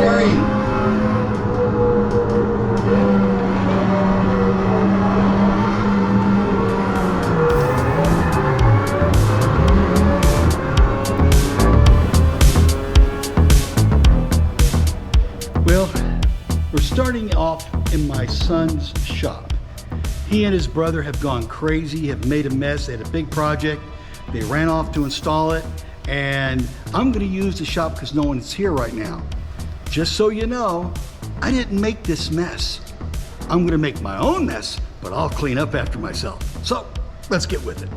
scary. Well, we're starting off in my son's shop. He and his brother have gone crazy, have made a mess. They had a big project. They ran off to install it, and I'm gonna use the shop because no one's here right now. Just so you know, I didn't make this mess. I'm gonna make my own mess, but I'll clean up after myself. So let's get with it.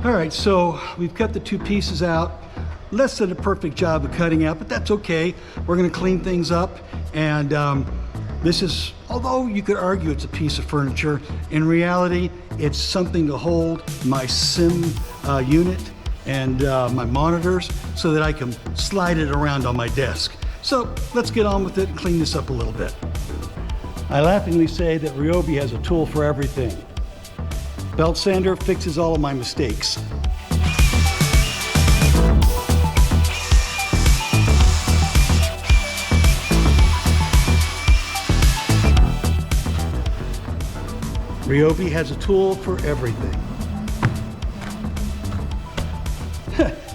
All right, so we've cut the two pieces out. Less than a perfect job of cutting out, but that's okay. We're gonna clean things up. And this is, although you could argue it's a piece of furniture, in reality, it's something to hold my sim unit and my monitors so that I can slide it around on my desk. So let's get on with it and clean this up a little bit. I laughingly say that Ryobi has a tool for everything. Belt sander fixes all of my mistakes. Ryobi has a tool for everything.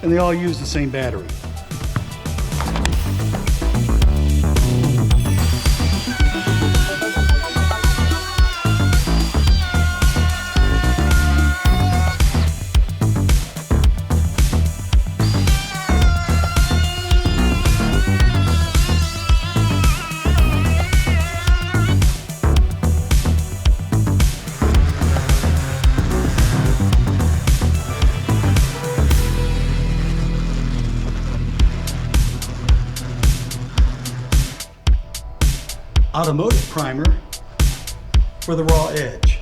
And they all use the same battery. Automotive primer for the raw edge.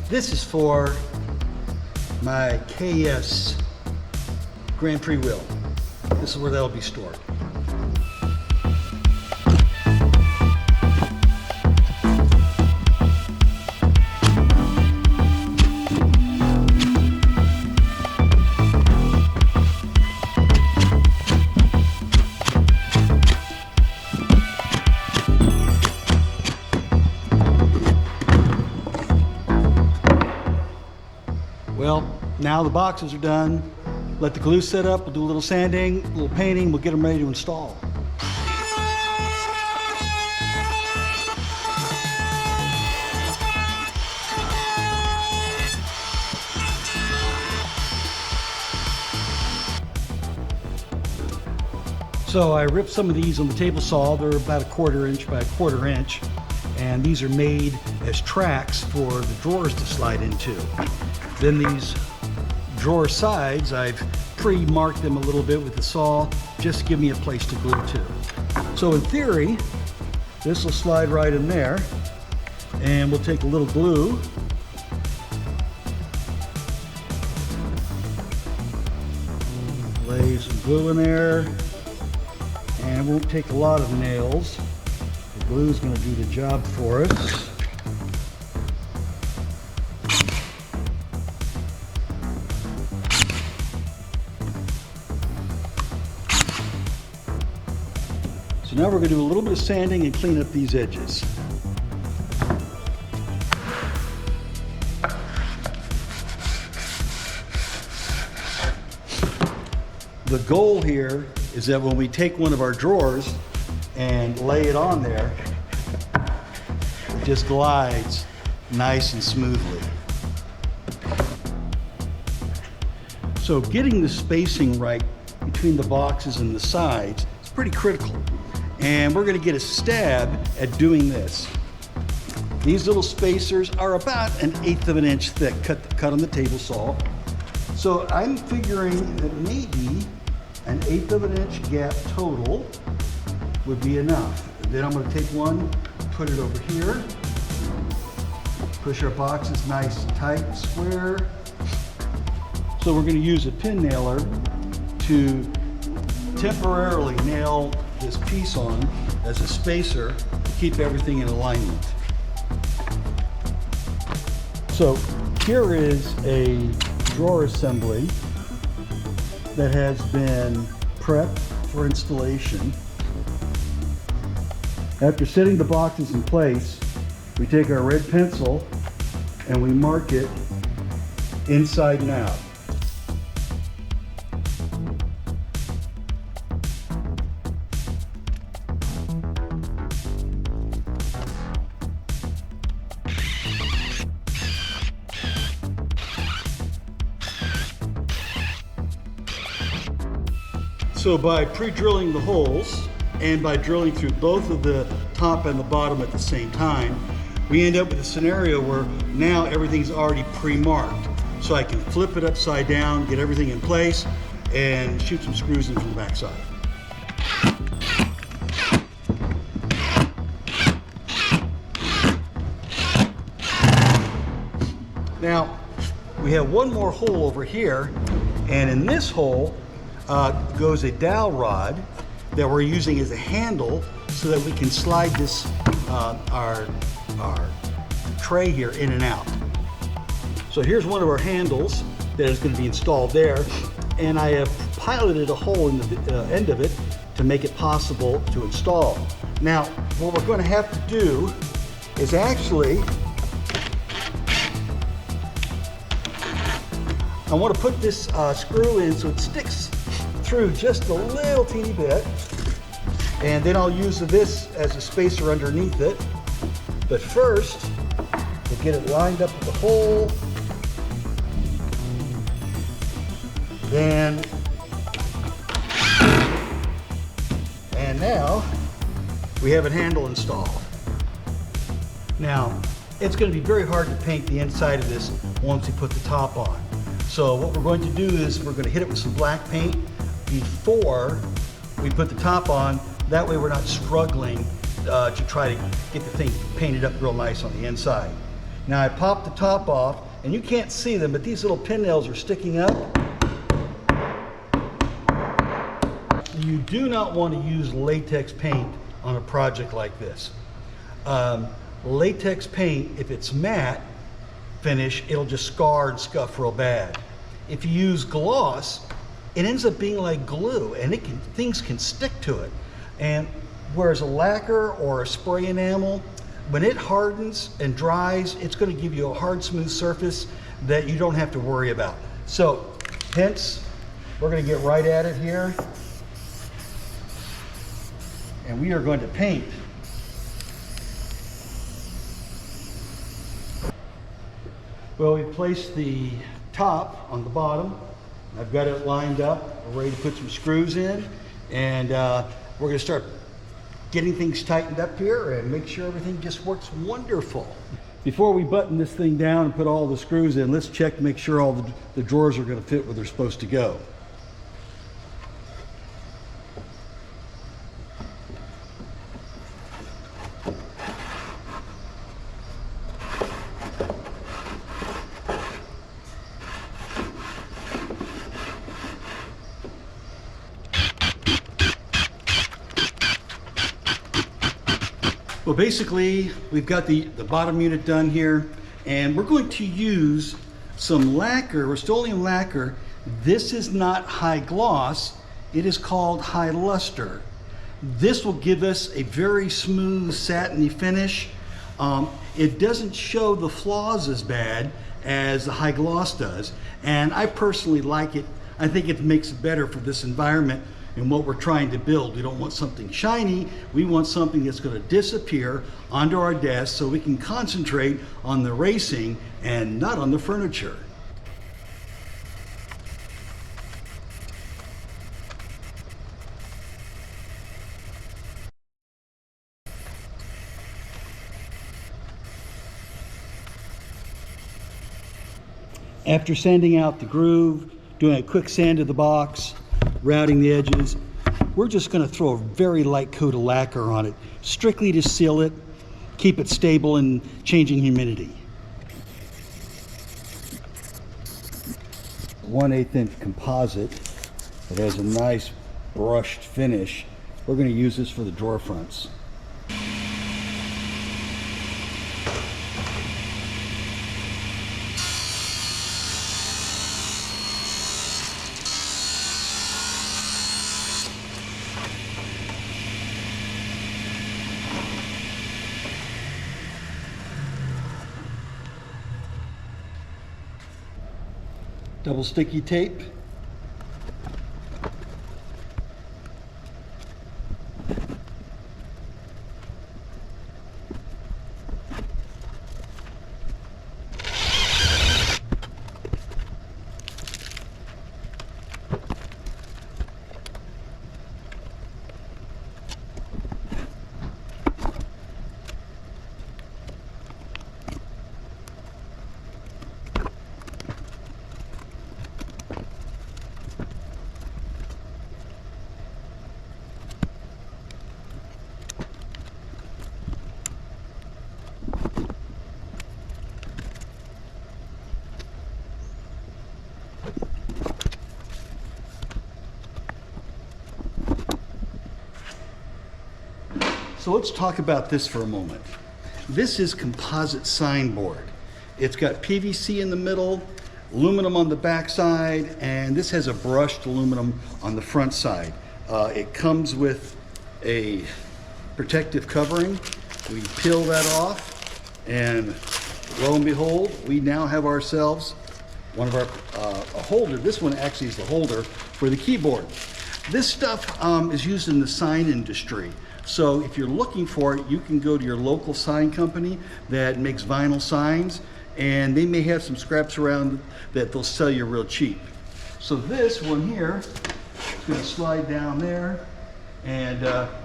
This is for my KS Grand Prix wheel. This is where that'll be stored. Well, now the boxes are done. Let the glue set up, we'll do a little sanding, a little painting, we'll get them ready to install. So I ripped some of these on the table saw. They're about 1/4 inch by 1/4 inch. And these are made as tracks for the drawers to slide into. Then these drawer sides, I've pre-marked them a little bit with the saw, just to give me a place to glue to. So in theory, this will slide right in there, and we'll take a little glue, lay some glue in there, and it won't take a lot of nails. The glue is going to do the job for us. So now we're going to do a little bit of sanding and clean up these edges. The goal here is that when we take one of our drawers and lay it on there, it just glides nice and smoothly. So getting the spacing right between the boxes and the sides is pretty critical. And we're going to get a stab at doing this. These little spacers are about 1/8 of an inch thick, cut on the table saw. So I'm figuring that maybe 1/8 of an inch gap total would be enough. And then I'm going to take one, put it over here, push our boxes nice and tight and square. So we're going to use a pin nailer to temporarily nail this piece on as a spacer to keep everything in alignment. So here is a drawer assembly that has been prepped for installation. After setting the boxes in place, we take our red pencil and we mark it inside and out. So by pre-drilling the holes and by drilling through both of the top and the bottom at the same time, we end up with a scenario where now everything's already pre-marked. So I can flip it upside down, get everything in place, and shoot some screws in from the backside. Now, we have one more hole over here, and in this hole goes a dowel rod that we're using as a handle so that we can slide this, our tray here in and out. So here's one of our handles that is going to be installed there, and I have piloted a hole in the end of it to make it possible to install. Now, what we're going to have to do is actually, I want to put this screw in so it sticks through just a little teeny bit, and then I'll use this as a spacer underneath it. But first, we'll get it lined up with the hole. Then, and now we have a handle installed. Now, it's going to be very hard to paint the inside of this once we put the top on. So what we're going to do is we're going to hit it with some black paint before we put the top on. That way we're not struggling to try to get the thing painted up real nice on the inside. Now I popped the top off, and you can't see them, but these little pin nails are sticking up. You do not want to use latex paint on a project like this. Latex paint, if it's matte finish, it'll just scar and scuff real bad. If you use gloss, it ends up being like glue, and things can stick to it. And whereas a lacquer or a spray enamel, when it hardens and dries, it's going to give you a hard, smooth surface that you don't have to worry about. So hence, we're going to get right at it here. And we are going to paint. Well, we've placed the top on the bottom. I've got it lined up. We're ready to put some screws in. And we're going to start getting things tightened up here and make sure everything just works wonderful. Before we button this thing down and put all the screws in, let's check to make sure all the drawers are going to fit where they're supposed to go. Well, basically, we've got the bottom unit done here, and we're going to use some lacquer, Rust-Oleum lacquer. This is not high gloss, it is called high luster. This will give us a very smooth, satiny finish. It doesn't show the flaws as bad as the high gloss does, and I personally like it. I think it makes it better for this environment and what we're trying to build. We don't want something shiny, we want something that's going to disappear onto our desk so we can concentrate on the racing and not on the furniture. After sanding out the groove, doing a quick sand of the box, routing the edges, we're just going to throw a very light coat of lacquer on it, strictly to seal it, keep it stable in changing humidity. 1/8 inch composite. It has a nice brushed finish. We're going to use this for the drawer fronts. Double sticky tape. So let's talk about this for a moment. This is composite signboard. It's got PVC in the middle, aluminum on the back side, and this has a brushed aluminum on the front side. It comes with a protective covering. We peel that off, and lo and behold, we now have ourselves one of our a holder. This one actually is the holder for the keyboard. This stuff is used in the sign industry. So if you're looking for it, you can go to your local sign company that makes vinyl signs, and they may have some scraps around that they'll sell you real cheap. So this one here is going to slide down there, and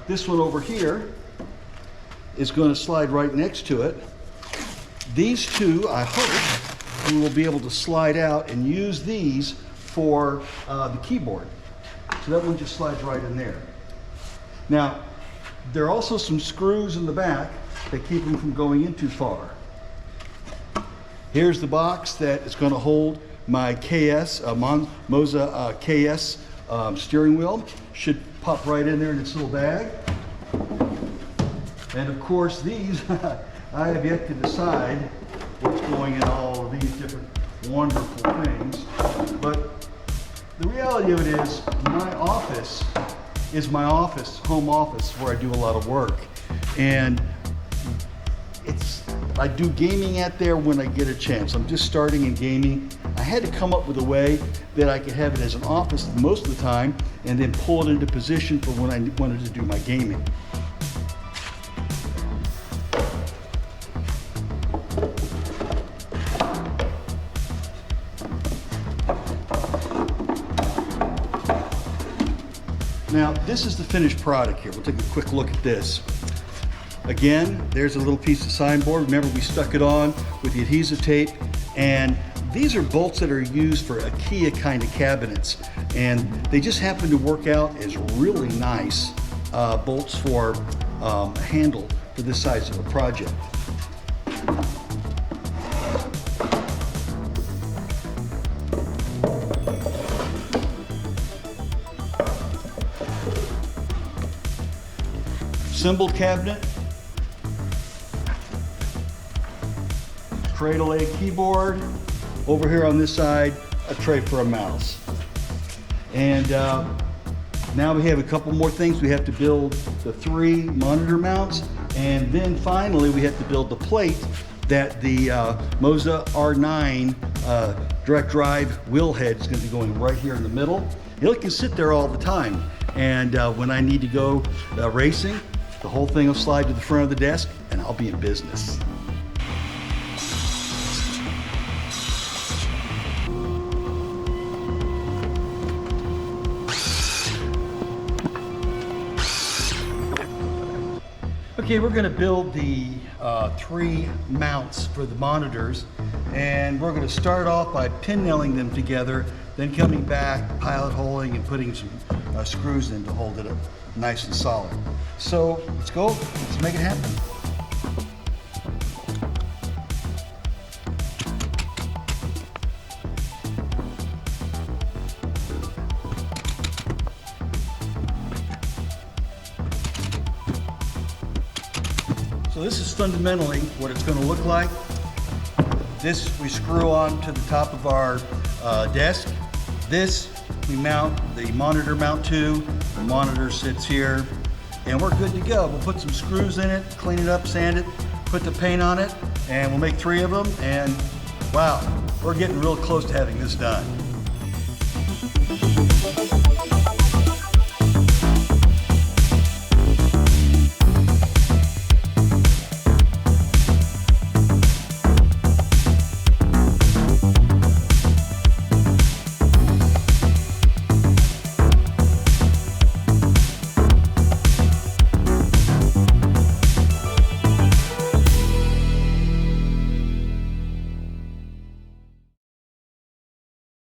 this one over here is going to slide right next to it. These two, I hope, we will be able to slide out and use these for the keyboard. So that one just slides right in there. Now, there are also some screws in the back that keep them from going in too far. Here's the box that is going to hold my KS, Moza KS steering wheel. Should pop right in there in its little bag. And of course these, I have yet to decide what's going in all of these different wonderful things. But the reality of it is, my office is my office, home office, where I do a lot of work. And it's I do gaming at there when I get a chance. I'm just starting in gaming. I had to come up with a way that I could have it as an office most of the time and then pull it into position for when I wanted to do my gaming. Now, this is the finished product here. We'll take a quick look at this. Again, there's a little piece of signboard. Remember, we stuck it on with the adhesive tape, and these are bolts that are used for IKEA kind of cabinets, and they just happen to work out as really nice bolts for a handle for this size of a project. Cymbal cabinet, cradle A keyboard, over here on this side, a tray for a mouse. And now we have a couple more things. We have to build the 3 monitor mounts, and then finally we have to build the plate that the Moza R9 direct drive wheel head is going to be going right here in the middle. It can sit there all the time, and when I need to go racing, the whole thing will slide to the front of the desk and I'll be in business. Okay, we're going to build the 3 mounts for the monitors, and we're going to start off by pin nailing them together, then coming back, pilot holing, and putting some screws in to hold it up nice and solid. So let's go, let's make it happen. So this is fundamentally what it's going to look like. This we screw on to the top of our desk. This we mount the monitor mount to. The monitor sits here, and we're good to go. We'll put some screws in it, clean it up, sand it, put the paint on it, and we'll make 3 of them, and wow, we're getting real close to having this done.